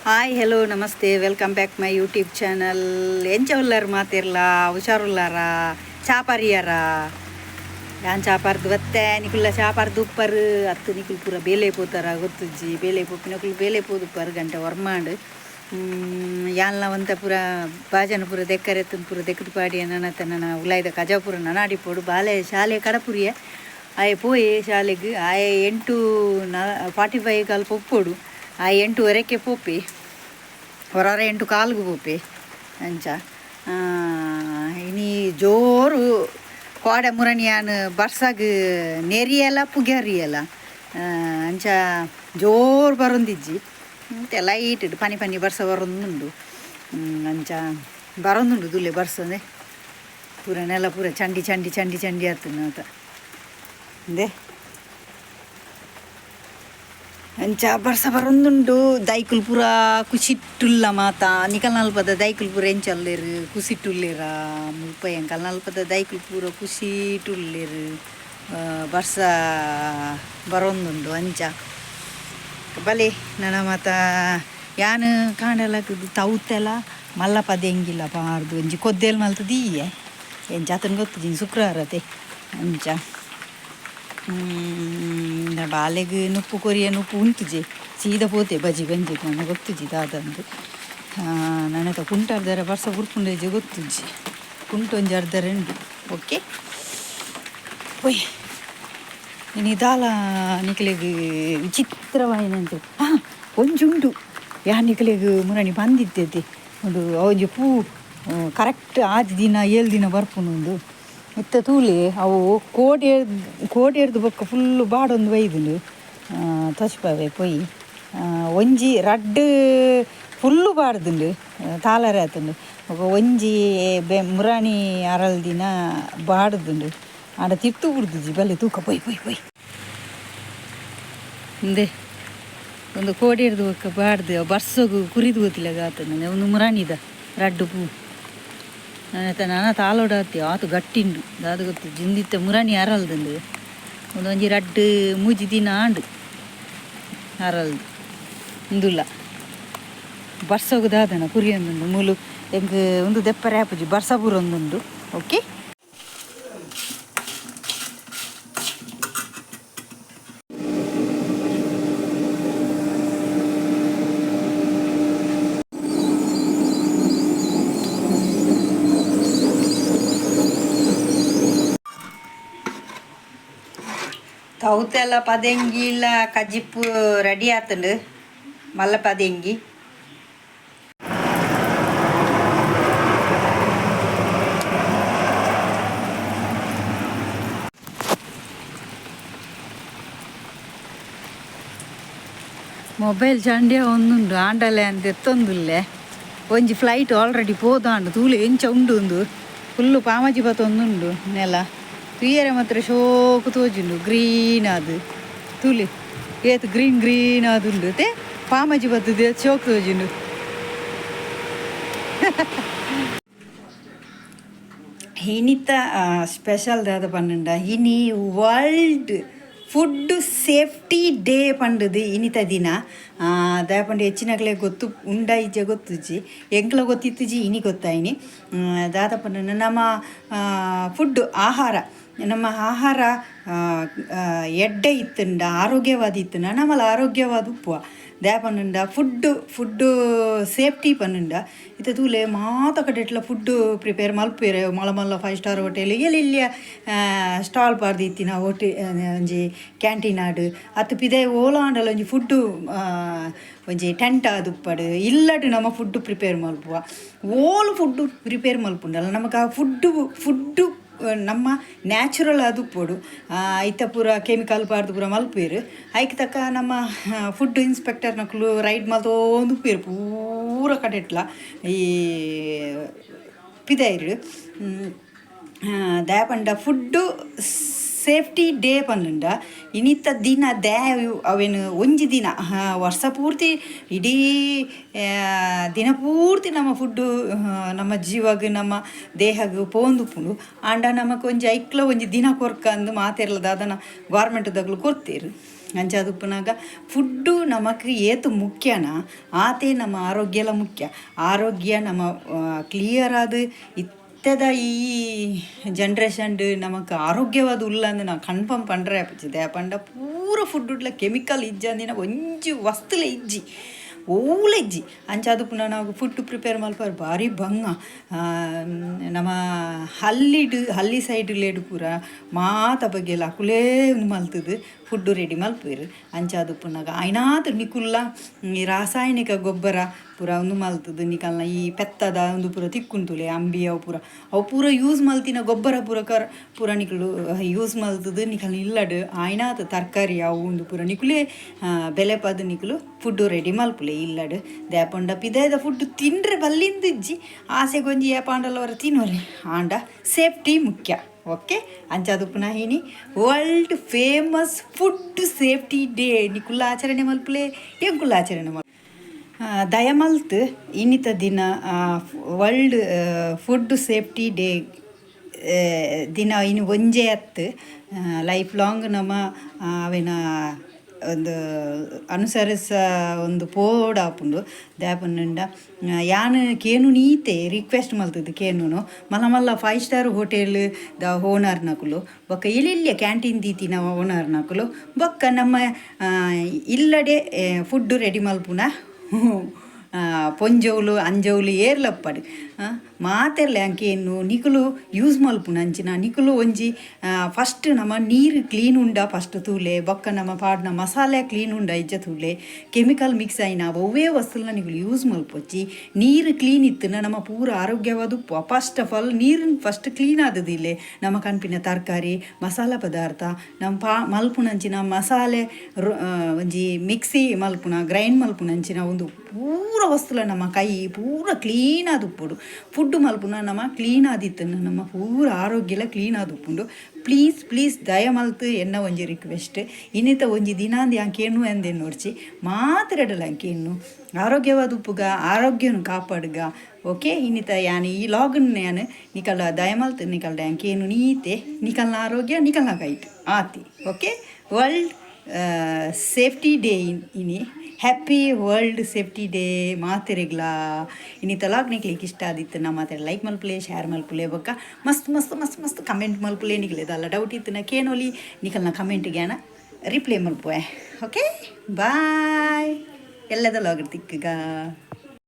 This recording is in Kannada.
ಹಾಯ್ ಹೆಲೋ ನಮಸ್ತೆ welcome back my YouTube channel ಎಂಚವುಲ್ಲಾರು ಮಾತಿರ್ಲ ಹುಷಾರುಲ್ಲಾರ ಚಾಪಾರಿಯಾರ ಯಾನ್ ಚಾಪಾರ್ದು ಬತ್ತೆ ನಿಕುಲ್ಲ ಚಾಪಾರ್ದು ಉಪ್ಪರು ಹತ್ತು ನಿಕುಲ್ ಪೂರ ಬೇಲೆ ಪೋತಾರ ಗೊತ್ತುಜ್ಜಿ ಬೇಲೆ ಪೋಪಿನಕುಲು ಬೇಲೆ ಪೋದುಪ್ಪರು ಗಂಟೆ ಹೊರ್ಮಾಡು ಯಾನ್ಲ ಒಂತ ಪೂರ ಬಾಜನ ಪೂರ ದೆಕ್ಕರೆತ್ತನ ಪೂರ ದೆಕ್ಕದ ಪಾಡಿ ನನ್ನ ನನ್ನ ಉಲಾಯ್ದ ಕಜಾಪುರ ನನಾಡಿ ಪೋಡು ಬಾಲೆ ಶಾಲೆ ಕಡಪುರಿಯ ಆಯೆ ಪೋಯೆ ಶಾಲೆಗೆ ಆಯೆ 8:45 ಕಾಲು ಪೊಪ್ಪೋಡು ಆ 8:15 ಪೋಪೆ ಹೊರರ 8 ಕಾಲ್ಗೆ ಪೋಪೆ ಅಂಚ ಇನಿ ಜೋರು ಕೋಡೆ ಮುರಣಿಯಾನ್ ಬರ್ಸಾಗ ನೆರಿಯಲ್ಲ ಪುಗ್ಯಾರಿಯಲ್ಲ ಅಂಚ ಜೋರು ಬರೊಂದಿಜ್ಜಿ ಮತ್ತೆ ಲೈಟ್ ಪನಿ ಪನಿ ಬರ್ಸ ಬರೊಂದುಂಡು ಅಂಚ ಬರೊಂದುಂಡು ದುಲೆ ಬರ್ಸಂದೆ ಪೂರ ನೆಲ ಪೂರ ಚಂಡಿ ಚಂಡಿ ಚಂಡಿ ಚಂಡಿ ಆತನ ಅಂತ ಅಂದೆ ಅಂಚ ಬರ್ಸ ಬರೊಂದುಂಡು ದೈಕುಲ್ ಪೂರ ಕುಸಿಟ್ಟುಲ್ಲ ಮಾತ ನಿಕಲ್ ನಲ್ಪದ ದೈಕುಲ್ ಪೂರ ಎಂಚಲ್ಲೇರು ಕುಸಿಟ್ಟುಲ್ಲೇರ ಮುಲ್ಪ ಎಂಕಲ್ ನಲ್ಪದ ದೈಕುಲ್ ಪೂರ ಕುಸಿಟ್ಟುಲ್ಲೇರು ಬರ್ಸ ಬರೊಂದುಂಡು ಅಂಚ ಬಲೆ ನನ್ನ ಮಾತ ಯಾನು ಕಾಂಡಲಕ್ಕದು ತೌತೆಲ್ಲ ಮಲ್ಲ ಪದ ಹೆಂಗಿಲ್ಲ ಪಾರ್ದು ಒಂಜಿ ಕೊದ್ದೇಲ್ ಮಲ್ತದೀಯೆ ಎಂಚ ಆತನ ಗೊತ್ತುಜಿ ಶುಕ್ರವಾರತೆ ಅಂಚ ಬಾಲೆಗೆ ನುಪ್ಪು ಕೊರಿಯ ನುಪ್ಪು ಉಂಟುಜಿ ಸೀದಾ ಪೋತೆ ಬಜಿ ಗಂಜಿ ನನಗೆ ಗೊತ್ತುಜಿ ದಾದಂದು ನನ್ನ ಹತ್ರ ಕುಂಟಾರ್ದಾರೆ ಬರ್ಸ ಬುರ್ಪುಂಡೇಜಿ ಗೊತ್ತುಜ್ಜಿ ಕುಂಟೊಂಜಿ ಅರ್ಧರೆ ಉಂಟು ಓಕೆ ಒಯ್ ಇನ್ನು ದಾಲ ನಿಕಲಿಗೆ ವಿಚಿತ್ರವಾಯಿನಂತೆ ಒಂಜುಂಡು ಯಾ ನಿಕಲಿಗೆ ಮುರಣಿ ಬಂದಿದ್ದೈತಿ ಒಂದು ಒಂಜಿ ಪೂ ಕರೆಕ್ಟ್ 6 ದಿನ 7 ದಿನ ಬರ್ಪುನೊಂದು ಇತ್ತ ತೂಲೆ ಅವು ಕೋಡಿಯರ್ದು ಬೊಕ್ಕ ಫುಲ್ಲು ಬಾಡೊಂದು ಒಯ್ದುಂಡು ತಚ್ಪವೆ ಪೊಯ್ ಒಂಜಿ ರಡ್ಡು ಫುಲ್ಲು ಬಾಡ್ದುಂಡು ತಾಲರೆ ಆತುಂಡು ಒಂಜಿ ಮುರಾಣಿ ಅರಲ್ ದಿನ ಬಾಡ್ದುಂಡು ಆಡ ತಿರ್ತು ಬಿಡ್ದುಜಿ ಬಲ್ಲೆ ತೂಕ ಪೊಯ್ ಪೊಯ್ ಪೊಯ್ ಹಿಂದೆ ಒಂದು ಕೋಡಿಯರ್ದು ಬೊಕ್ಕ ಬಾಡ್ದು ಬರ್ಸೋಗು ಕುರಿದು ಗೊತ್ತಿಲ್ಲ ಆತಂದು ಒಂದು ಮುರಾಣಿದ ರಡ್ಡು ಪೂ ನಾನು ತಾಲೋಡಾತಿ ಆತು ಗಟ್ಟಿಂಡು ಅದು ಗೊತ್ತು ಜಿಂದಿತ್ತ ಮುರಾಣಿ ಅರಲ್ದಂಡು ಒಂದೊಂಜಿ ರಡ್ಡು ಮೂಜಿ ದಿನ ಆಂಡು ಅರಲ್ದು ಇಂದುಲ್ಲ ಬರ್ಸೋಗುದಾದನ ಕುರಿಯೊಂದುಂಡು ಮೂಲು ಹೆಂಗೆ ಒಂದು ದೆಪ್ಪರೆ ಆಪುಜಿ ಬರ್ಸ ಪೂರ ಒಂದುಂಡು ಓಕೆ ತೌತೆಲ್ಲ ಪದೆಂಗಿ ಇಲ್ಲ ಕಜ್ಜಿಪ್ಪು ರೆಡಿ ಆತಂಡು ಮಲ್ಲ ಪದೆಂಗಿ ಮೊಬೈಲ್ ಚಂಡ್ಯ ಒಂದುಂಡು ಆಂಡಲೆ ಅಂತ ಎತ್ತೊಂದುಲ್ಲೆ ಒಂಜಿ ಫ್ಲೈಟ್ ಆಲ್ರೆಡಿ ಪೋದಾಂಡು ತೂಲೆ ಎಂಚ ಉಂಡು ಒಂದು ಫುಲ್ಲು ಪಾಮಜಿ ಬತ್ತೊಂದುಂಡು ನೆಲ ತುಯ್ಯರೆ ಮಾತ್ರ ಶೋಕು ತೋಜುಂಡು ಗ್ರೀನ್ ಅದು ತೂಲಿ ಏತು ಗ್ರೀನ್ ಆದುಂಡು ತೆ ಪಾಮಜಿ ಬತ್ತದ ಶೋಕು ತೋಜುಂಡು ಇನಿತ ಸ್ಪೆಷಲ್ ದಾದ ಪಂಡ ಇನಿ ವರ್ಲ್ಡ್ ಫುಡ್ ಸೇಫ್ಟಿ ಡೇ ಪಂಡದು ಇನಿತ ದಿನ ದಾಪಂಡು ಹೆಚ್ಚಿನಗ್ಲೇ ಗೊತ್ತು ಉಂಡಾಯಿಜೆ ಗೊತ್ತುಜಿ ಎಂಕ್ಲ ಗೊತ್ತಿತ್ತುಜಿ ಇನಿ ಗೊತ್ತಾಯಿನಿ ದಾದ ಪಂಡ ನಮ್ಮ ಫುಡ್ ಆಹಾರ ನಮ್ಮ ಆಹಾರ ಎಡ್ಡೆ ಇತ್ತಂಡ ಆರೋಗ್ಯವಾದ ಇತ್ತಂಡ ನಮ್ಮಲ್ಲ ಆರೋಗ್ಯವಾದ ಉಪ್ಪುವ ದಾಪಂಡ ಫುಡ್ಡು ಸೇಫ್ಟಿ ಪನ್ನುಂಡ ಇತ್ತ ತೂಲೆ ಮಾತ ಕಡೆಟ್ಲ ಫುಡ್ಡು ಪ್ರಿಪೇರ್ ಮಲ್ಪೇರೆ ಮಲ್ಲ ಮಲ್ಲ 5 ಸ್ಟಾರ್ ಹೋಟೆಲ್ ಎಲ್ಲಿ ಸ್ಟಾಲ್ ಪಾರ್ದು ಇತ್ತಿನ ಒಂಜಿ ಕ್ಯಾಂಟೀನ್ ಆಡು ಅತ್ತು ಪಿದೆ ಓಲಾಂಡಲ ಒಂಜಿ ಫುಡ್ಡು ಒಂಜಿ ಟೆಂಟ್ ಆದುಪ್ಪಡು ಇಲ್ಲಡು ನಮ್ಮ ಫುಡ್ಡು ಪ್ರಿಪೇರ್ ಮಲ್ಪುವ ಓಲು ಫುಡ್ಡು ಪ್ರಿಪೇರ್ ಮಲ್ಪುಂಡಲ್ಲ ನಮಗೆ ಆ ಫುಡ್ಡು ನಮ್ಮ ನ್ಯಾಚುರಲ್ ಅದು ಪೋಡು ಇತ್ತ ಪೂರ ಕೆಮಿಕಲ್ ಪಾರ್ದು ಪೂರ ಮಲ್ಪೇರು ಐಕೆ ತಕ್ಕ ನಮ್ಮ ಫುಡ್ ಇನ್ಸ್ಪೆಕ್ಟರ್ ನಕಲು ರೈಡ್ ಮಲ್ತೋಂದು ಪೇರು ಪೂರ ಕಡೆಟ್ಲ ಈ ಪಿದೈರು ದಾಪಂಡ ಫುಡ್ಡು ಸೇಫ್ಟಿ ಡೇ ಪನ್ನುಂಡ ಇನ್ನಿತ್ತ ದಿನ ಅವೇನು ಒಂಜಿ ದಿನ ವರ್ಷ ಪೂರ್ತಿ ಇಡೀ ದಿನ ಪೂರ್ತಿ ನಮ್ಮ ಫುಡ್ಡು ನಮ್ಮ ಜೀವಗೆ ನಮ್ಮ ದೇಹಗೆ ಪೋಂದುಪುಂಡು ಆಂಡ ನಮಕ್ ಒಂಜಿ ಐಕ್ಲ ಒಂಜಿ ದಿನ ಕೊರ್ಕ ಅಂದು ಮಾತೆರ್ಲದ ಅದನ್ನು ಗಾರ್ಮೆಂಟ್ದಗ್ಲು ಕೊಡ್ತೀರು ಅಂಚಾದುಪ್ಪನಾಗ ಫುಡ್ಡು ನಮಕ್ ಏತು ಮುಖ್ಯನ ಆತೆ ನಮ್ಮ ಆರೋಗ್ಯಲ ಮುಖ್ಯ ಆರೋಗ್ಯ ನಮ್ಮ ಕ್ಲಿಯರ್ ಆದ ಇತ್ತದ ಈ ಜನ್ರೇಷನ್ ನಮಕ್ ಆರೋಗ್ಯವಾದ ಉಲ್ಲ ಅಂದು ನಾವು ಕನ್ಫರ್ಮ್ ಪಂಡ್ರೆ ಆಪಚ್ಚಿದೆ ಪಂಡ ಪೂರ ಫುಡ್ಡುಡ್ಲ ಕೆಮಿಕಲ್ ಇಜ್ಜಂದಿನ ಒಂಜಿ ವಸ್ತುಲೆ ಇಜ್ಜಿ ಓಲೆ ಇಜ್ಜಿ ಅಂಚಾದು ಪುನಃ ನಾವು ಫುಡ್ ಪ್ರಿಪೇರ್ ಮಲ್ಪಾರ ಭಾರಿ ಬಂಗ ನಮ್ಮ ಹಳ್ಳಿ ಸೈಡ್ಲೇಡು ಪೂರ ಮಾತ ಬಗ್ಗೆ ಅಕುಲೇ ಮಲ್ತದು ಫುಡ್ಡು ರೆಡಿ ಮಲ್ಪೇರು ಅಂಚಾದು ಪುನಃ ಐನಾತು ನಿಕುಲ್ಲ ಈ ರಾಸಾಯನಿಕ ಗೊಬ್ಬರ ಪೂರ ಒಂದು ಮಲ್ತದು ನಿಕಲ್ನ ಈ ಪೆತ್ತದ ಒಂದು ಪೂರ ತಿಕ್ಕುಂತುಲೆ ಅಂಬಿ ಅವು ಪೂರ ಯೂಸ್ ಮಲ್ತಿನ ಗೊಬ್ಬರ ಪೂರ ನಿಕುಲು ಯೂಸ್ ಮಲ್ತದು ನಿಕಲ್ನ ಇಲ್ಲಡು ಐನಾತು ತರಕಾರಿ ಅವು ಒಂದು ಪೂರ ನಿಕುಲೇ ಬೆಲೆ ಪದ ನಿಕುಲು ಫುಡ್ಡು ರೆಡಿ ಮಲ್ಪುಲೆ ಇಲ್ಲಡು ದೇಪಂಡ ಪಿದಾಯ್ದ ಫುಡ್ ತಿಂಡ್ರೆ ಬಲ್ಲಿಂದಿಜ್ಜಿ ಆಸೆಗೊಂಜಿ ಏಪಾಂಡಲ್ಲವರ ತಿನ್ನೋರೆ ಆಂಡ ಸೇಫ್ಟಿ ಮುಖ್ಯ ಓಕೆ ಅಂಚಾದು ಪುನಃ ಏನಿ world famous food safety day ನಿಕುಲ್ಲ ಆಚರಣೆ ಮಲ್ಪುಲೆ ಎಂಕುಲ್ಲ ಆಚರಣೆ ದಯಮಲ್ತ್ ಇನ್ನಿತ ದಿನ ವರ್ಲ್ಡ್ ಫುಡ್ ಸೇಫ್ಟಿ ಡೇ ದಿನ ಇನ್ನು ಒಂಜೇ ಅತ್ತು ಲೈಫ್ ಲಾಂಗ್ ನಮ್ಮ ಅವೇನ ಒಂದು ಅನುಸರಿಸ ಒಂದು ಪೋಡಾಪುಂಡು ದ್ಯಾಪುಂಡ ಯಾನು ಕೇನು ನೀತೆ ರಿಕ್ವೆಸ್ಟ್ ಮಲ್ತದ್ದು ಕೇನು ಮಲ್ಲ 5 ಸ್ಟಾರ್ ಹೋಟೆಲ್ ದ ಓನರ್ನಕುಲು ಬೊಕ್ಕ ಇಲ್ಲಿಯ ಕ್ಯಾಂಟೀನ್ ದೀತಿನ ಓನರ್ನಕುಲು ಬೊಕ್ಕ ನಮ್ಮ ಇಲ್ಲಡೆ ಫುಡ್ಡು ರೆಡಿ ಮಲ್ಪುನ ಪೊಂಜೋಲು ಅಂಜೋಲು ಏರ್ಲಪ್ಪಡು ಮಾತೆರ್ಲೆ ಅಂಕೇನು ನಿಕುಲು ಯೂಸ್ ಮಲ್ಪುನ ಅಂಚಿನ ನಿಕುಲು ಒಂಜಿ ಫಸ್ಟ್ ನಮ್ಮ ನೀರು ಕ್ಲೀನ್ ಉಂಡ ಫಸ್ಟ್ ತೂಲೆ ಬೊಕ್ಕ ನಮ್ಮ ಪಾಡ್ನ ಮಸಾಲೆ ಕ್ಲೀನ್ ಉಂಡ ಇಜ್ಜ ತೂಲೆ ಕೆಮಿಕಲ್ ಮಿಕ್ಸ್ ಆಯ್ನ ಒವ್ವೇ ವಸ್ತುನ ನಿಕುಲು ಯೂಸ್ ಮಲ್ಪೊಚ್ಚಿ ನೀರು ಕ್ಲೀನ್ ಇತ್ತನ ನಮ್ಮ ಪೂರ ಆರೋಗ್ಯವಾದ ಫಸ್ಟ್ ಆಫ್ ಆಲ್ ನೀರಿನ ಫಸ್ಟ್ ಕ್ಲೀನ್ ಆದದಿಲ್ಲೆ ನಮ್ಮ ಕನ್ಪಿನ ತರಕಾರಿ ಮಸಾಲ ಪದಾರ್ಥ ನಮ್ಮ ಮಲ್ಪುನಂಚಿನ ಮಸಾಲೆ ಒಂಜಿ ಮಿಕ್ಸಿ ಮಲ್ಪುನ ಗ್ರೈಂಡ್ ಮಲ್ಪುನಂಚಿನ ಒಂದು ಪೂರ ವಸ್ತುಲ ನಮ್ಮ ಕೈ ಪೂರ ಕ್ಲೀನ್ ಆದುಪ್ಪುಡು ಫುಡ್ ಮಲ್ಪುನ ನಮ್ಮ ಕ್ಲೀನ್ ಆದಿತ್ತನ್ನು ನಮ್ಮ ಪೂರ ಆರೋಗ್ಯಲ ಕ್ಲೀನ್ ಆದುಪ್ಪುಂಡು ಪ್ಲೀಸ್ ದಯಮಲ್ತು ಎನ್ನ ಒಂಜಿ ರಿಕ್ವೆಸ್ಟ್ ಇನ್ನಿತ ಒಂಜಿ ದಿನಾಂದು ಅಂಕೇನು ಎಂದೆ ನೋಡ್ಚಿ ಮಾತ್ರಡಲ ಅಂಕೇನು ಆರೋಗ್ಯವಾದ ಉಪ್ಪುಗ ಆರೋಗ್ಯನ ಕಾಪಾಡುಗ ಓಕೆ ಇನ್ನಿತ ಯಾನು ಈ ಲಾಗನ್ನು ಯಾನು ನಿಕಲ್ನ ದಯಮಲ್ತು ನಿಕಲ್ಡ ಅಂಕೇನು ನೀತೆ ನಿಕಲ್ನ ಆರೋಗ್ಯ ನಿಕಲ್ನ ಕೈಟ್ ಆತಿ ಓಕೆ ವರ್ಲ್ಡ್ ಸೇಫ್ಟಿ ಡೇ ಇನಿ ಹ್ಯಾಪಿ ವರ್ಲ್ಡ್ ಸೇಫ್ಟಿ ಡೇ ಮಾತೆರೆಗ್ಲ ಇನ್ನಿತ ಲಾಗ್ ನಿಕ್ಲಿಕ್ಕೆ ಇಷ್ಟ ಆದಿತ್ತು ನಾ ಮಾತಾಡಿ ಲೈಕ್ ಮಲ್ಪುಲೆ ಶೇರ್ ಮಲ್ಪುಲೆ ಬೊಕ್ಕ ಮಸ್ತ್ ಕಮೆಂಟ್ ಮಲ್ಪುಲೆ ನಿಕ್ಲೆದಲ್ಲ ಡೌಟ್ ಇತ್ತು ನಾ ಕೇನೋಲಿ ನಿಕಲ್ನ ಕಮೆಂಟ್ಗೆ ರಿಪ್ಲೈ ಮಲ್ಪುವೆ ಓಕೆ ಬಾಯ್ ಎಲ್ಲದ ಲಾಗ್ ತಿಕ್ಕಗ